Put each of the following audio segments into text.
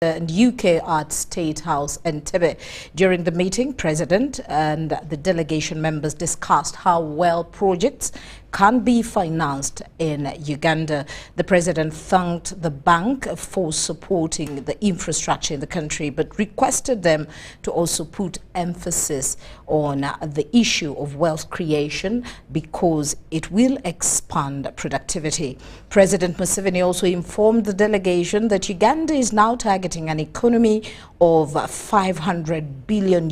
and UK at State House Entebbe. During the meeting, President and the delegation members discussed how well projects can be financed in Uganda. The President thanked the bank for supporting the infrastructure in the country, but requested them to also put emphasis on the issue of wealth creation because it will expand productivity. President Museveni also informed the delegation that Uganda is now targeting an economy of $500 billion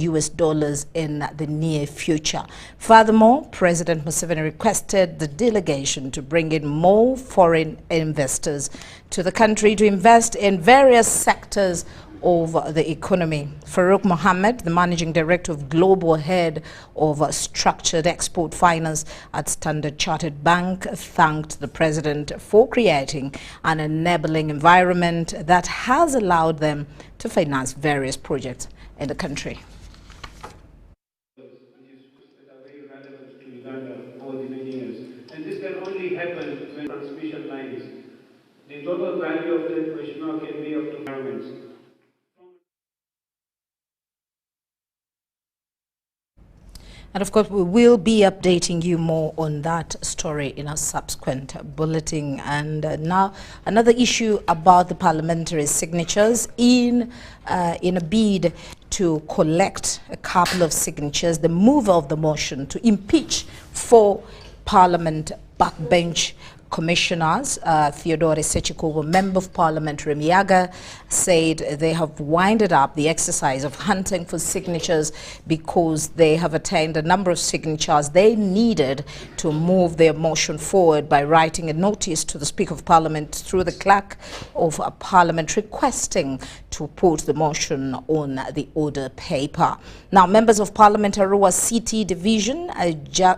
in the near future. Furthermore, President Museveni requested the delegation to bring in more foreign investors to the country to invest in various sectors of the economy. Farouk Mohammed, the Managing Director of Global Head of Structured Export Finance at Standard Chartered Bank, thanked the President for creating an enabling environment that has allowed them to finance various projects in the country. And this can only happen when transmission lines. The total value of that question can be up to governments. And of course, we will be updating you more on that story in a subsequent bulletin. And now another issue about the parliamentary signatures in a bid to collect a couple of signatures. The mover of the motion to impeach 4 Parliament backbench commissioners, Theodore Sechikubo, Member of Parliament Remi Yaga, said they have winded up the exercise of hunting for signatures because they have attained a number of signatures they needed to move their motion forward by writing a notice to the Speaker of Parliament through the Clerk of Parliament requesting to put the motion on the order paper. Now, members of Parliament Arua City Division,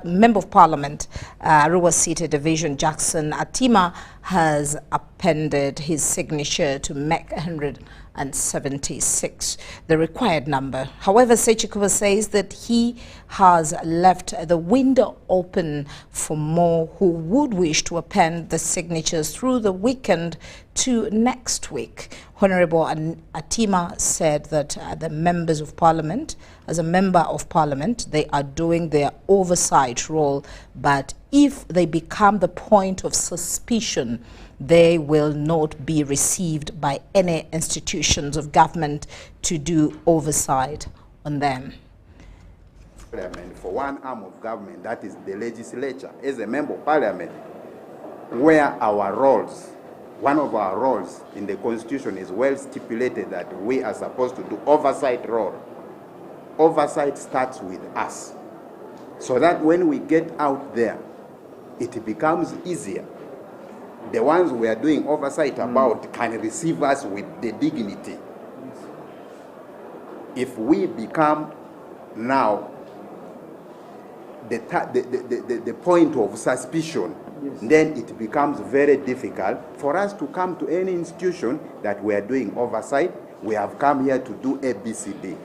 Member of Parliament Arua City Division Jackson Atima has appended his signature to make 176, the required number. However, Sechikubo says that he has left the window open for more who would wish to append the signatures through the weekend to next week. Honorable Atima said that the members of Parliament, as a member of Parliament, they are doing their oversight role, but if they become the point of suspicion, they will not be received by any institutions of government to do oversight on them. Parliament, for one arm of government, that is the legislature, as a member of Parliament, where our roles, one of our roles in the Constitution is well stipulated that we are supposed to do oversight role. Oversight starts with us, so that when we get out there, it becomes easier. The ones we are doing oversight about can receive us with the dignity. If we become now the point of suspicion, then it becomes very difficult for us to come to any institution that we are doing oversight. We have come here to do ABCD.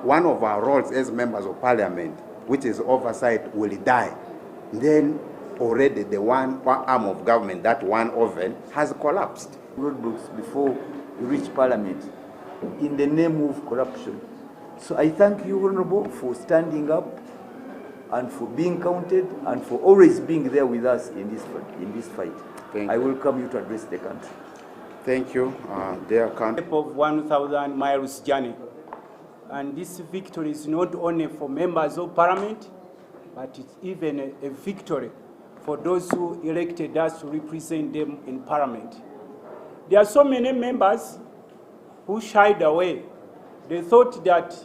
One of our roles as members of Parliament, which is oversight, will die. Then already the one arm of government, that one oven, has collapsed. Roadblocks before you reach Parliament in the name of corruption. So I thank you, Honorable, for standing up and for being counted and for always being there with us in this fight. I welcome you to address the country. Thank you, dear country. Of 1,000 miles journey. And this victory is not only for members of Parliament, but it's even a victory for those who elected us to represent them in Parliament. There are so many members who shied away. They thought that,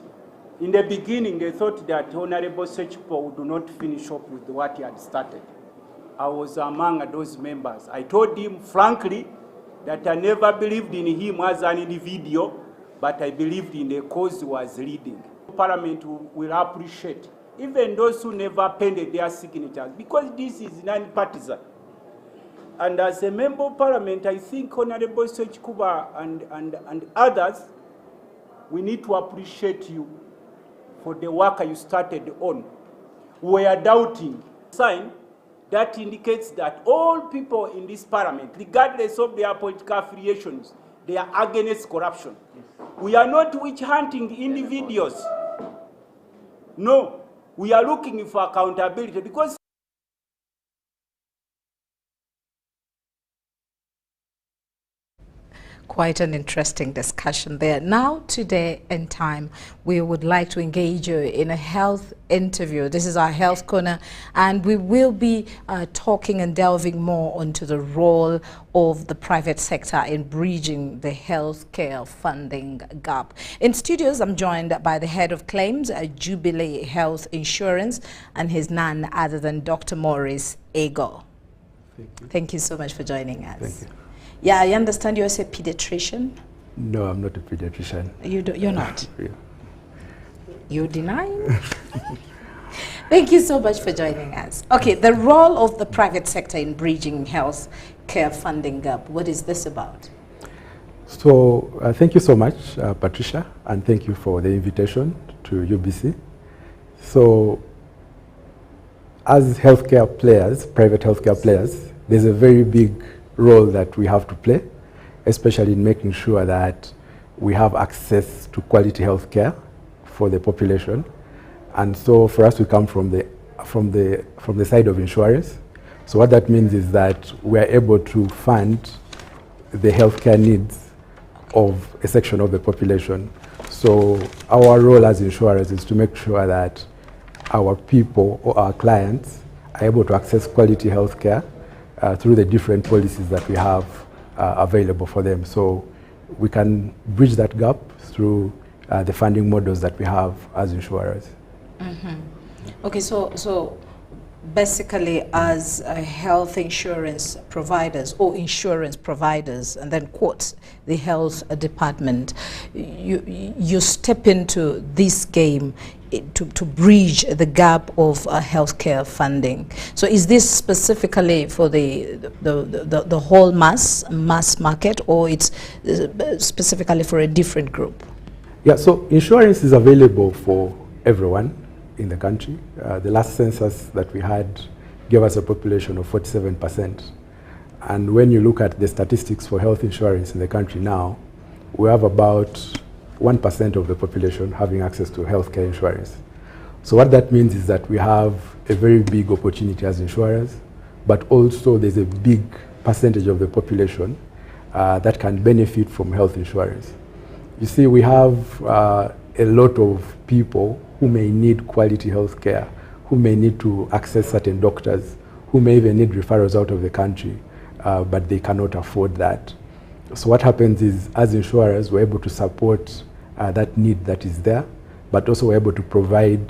in the beginning, they thought that Honorable Sechikubo would not finish up with what he had started. I was among those members. I told him, frankly, that I never believed in him as an individual, but I believed in the cause he was leading. Parliament will appreciate even those who never penned their signatures, because this is non-partisan. And as a member of Parliament, I think Honorable Sechikubo and others, we need to appreciate you for the work you started on. We are doubting. Sign that indicates that all people in this Parliament, regardless of their political affiliations, they are against corruption. We are not witch hunting individuals. No, we are looking for accountability because quite an interesting discussion there. Now, today and time, we would like to engage you in a health interview. This is our health corner, and we will be talking and delving more onto the role of the private sector in bridging the healthcare funding gap. In studios, I'm joined by the head of claims at Jubilee Health Insurance, and he's none other than Dr. Maurice Ego. Thank you so much for joining us. Thank you. Yeah, I understand you're a pediatrician. No, I'm not a pediatrician. You're not? Yeah. You're denying? Thank you so much for joining us. Okay, the role of the private sector in bridging health care funding gap. What is this about? So thank you so much, Patricia, and thank you for the invitation to UBC. So as healthcare players, private healthcare players, there's a very big role that we have to play, especially in making sure that we have access to quality health care for the population. And so for us, we come from the side of insurance. So what that means is that we are able to fund the healthcare needs of a section of the population. So our role as insurers is to make sure that our people or our clients are able to access quality health care through the different policies that we have available for them. So we can bridge that gap through the funding models that we have as insurers. Okay, so basically as health insurance providers or insurance providers, and then quotes the health department, you step into this game to bridge the gap of healthcare funding. So is this specifically for the whole mass market, or it's specifically for a different group? Yeah, so insurance is available for everyone in the country. The last census that we had gave us a population of 47%. And when you look at the statistics for health insurance in the country now, we have about 1% of the population having access to healthcare insurance. So what that means is that we have a very big opportunity as insurers, but also there's a big percentage of the population that can benefit from health insurance. You see, we have a lot of people who may need quality health care, who may need to access certain doctors, who may even need referrals out of the country, but they cannot afford that. So what happens is, as insurers, we're able to support that need that is there, but also we're able to provide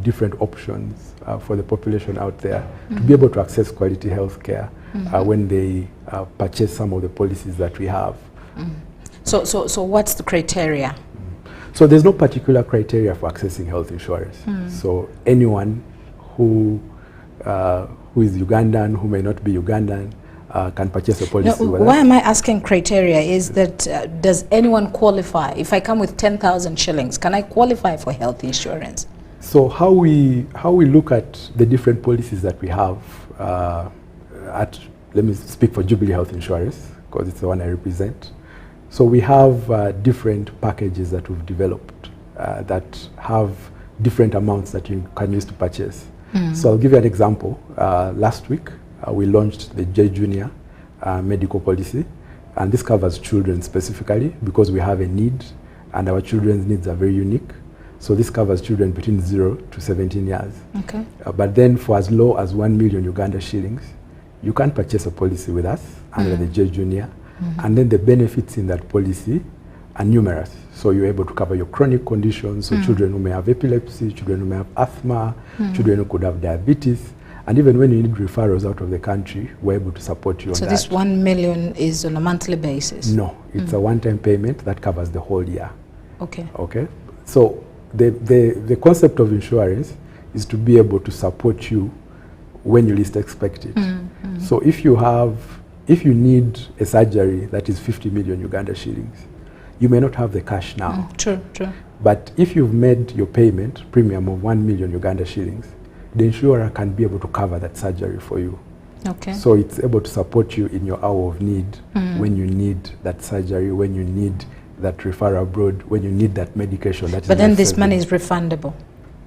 different options for the population out there to be able to access quality health care when they purchase some of the policies that we have. So what's the criteria? So there's no particular criteria for accessing health insurance. So anyone who is Ugandan, who may not be Ugandan, can purchase a policy. No, why am I asking criteria is that does anyone qualify? If I come with 10,000 shillings, can I qualify for health insurance? So how we look at the different policies that we have let me speak for Jubilee Health Insurance, because it's the one I represent. So we have different packages that we've developed that have different amounts that you can use to purchase. So I'll give you an example. Last week, we launched the J Junior medical policy, and this covers children specifically because we have a need, and our children's needs are very unique. So this covers children between 0 to 17 years. Okay. But then for as low as 1 million Uganda shillings, you can purchase a policy with us under the J Junior, and then the benefits in that policy are numerous. So you're able to cover your chronic conditions, so children who may have epilepsy, children who may have asthma, children who could have diabetes, and even when you need referrals out of the country, we're able to support you on that. So this 1 million is on a monthly basis? No, it's a one-time payment that covers the whole year. Okay. Okay. So the concept of insurance is to be able to support you when you least expect it. So if you need a surgery that is 50 million Uganda shillings, you may not have the cash now. True. But if you've made your payment premium of 1 million Uganda shillings, the insurer can be able to cover that surgery for you. Okay. So it's able to support you in your hour of need, when you need that surgery, when you need that referral abroad, when you need that medication. That But then this life-saving. money is refundable.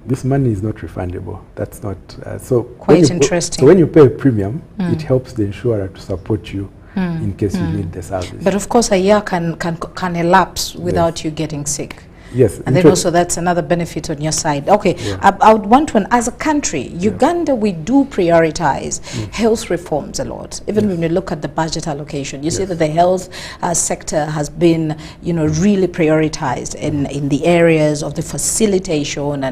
This money is not refundable. That's not so. Quite interesting. So when you pay a premium, it helps the insurer to support you in case you need the service. But of course, a year can elapse without you getting sick. Yes. And then also that's another benefit on your side. Okay, I would want to, as a country, Uganda, we do prioritize health reforms a lot. Even when you look at the budget allocation, you see that the health sector has been, really prioritized in the areas of the facilitation.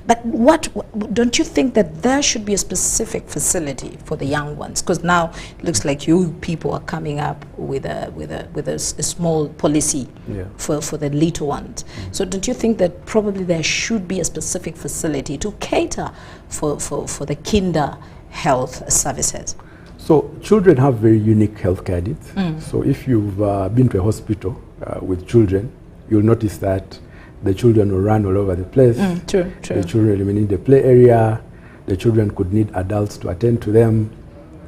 But don't you think that there should be a specific facility for the young ones? Because now it looks like you people are coming up with a small policy for the little ones. So don't you think that probably there should be a specific facility to cater for the kinder health services? So children have very unique healthcare needs. So if you've been to a hospital with children, you'll notice that the children will run all over the place. True. The children will need the play area. The children could need adults to attend to them.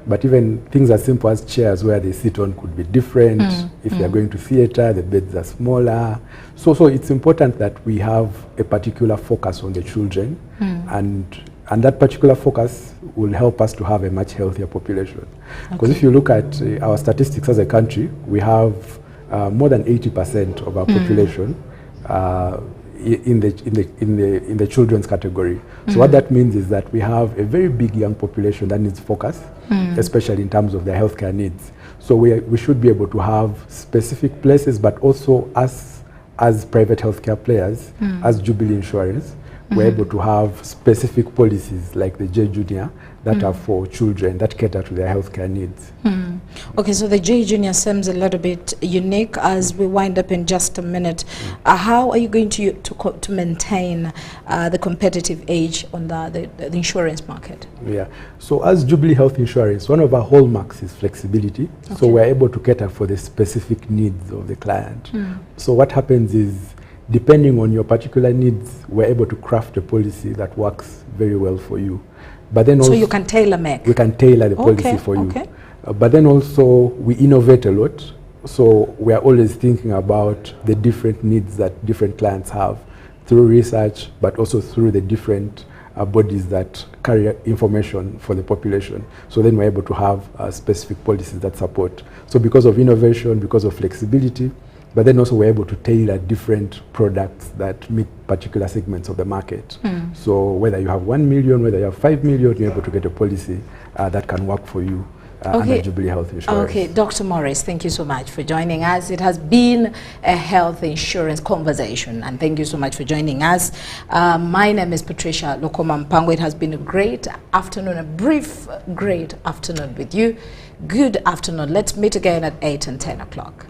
But even things as simple as chairs where they sit on could be different. If they're going to theater, the beds are smaller. So it's important that we have a particular focus on the children, and that particular focus will help us to have a much healthier population. Because if you look at our statistics as a country, we have more than 80% of our population in the children's category. So what that means is that we have a very big young population that needs focus, especially in terms of their healthcare needs. So we should be able to have specific places, but also as private healthcare players, as Jubilee Insurance, we're able to have specific policies like the J Junior that are for children that cater to their healthcare needs. Okay, so the J Junior seems a little bit unique. As we wind up in just a minute, how are you going to maintain the competitive edge on the insurance market? Yeah, so as Jubilee Health Insurance, one of our hallmarks is flexibility. So we're able to cater for the specific needs of the client. So what happens is, depending on your particular needs, we're able to craft a policy that works very well for you. But then also, so you can tailor-make? We can tailor the policy for you. But then also, we innovate a lot. So we are always thinking about the different needs that different clients have through research, but also through the different bodies that carry information for the population. So then we're able to have specific policies that support. So because of innovation, because of flexibility, but then also we're able to tailor different products that meet particular segments of the market. So whether you have 1 million, whether you have 5 million, you're able to get a policy that can work for you under Jubilee Health Insurance. Okay, Dr. Morris, thank you so much for joining us. It has been a health insurance conversation, and thank you so much for joining us. My name is Patricia Lokoma Mpango. It has been a great afternoon, a brief, great afternoon with you. Good afternoon. Let's meet again at 8 and 10 o'clock.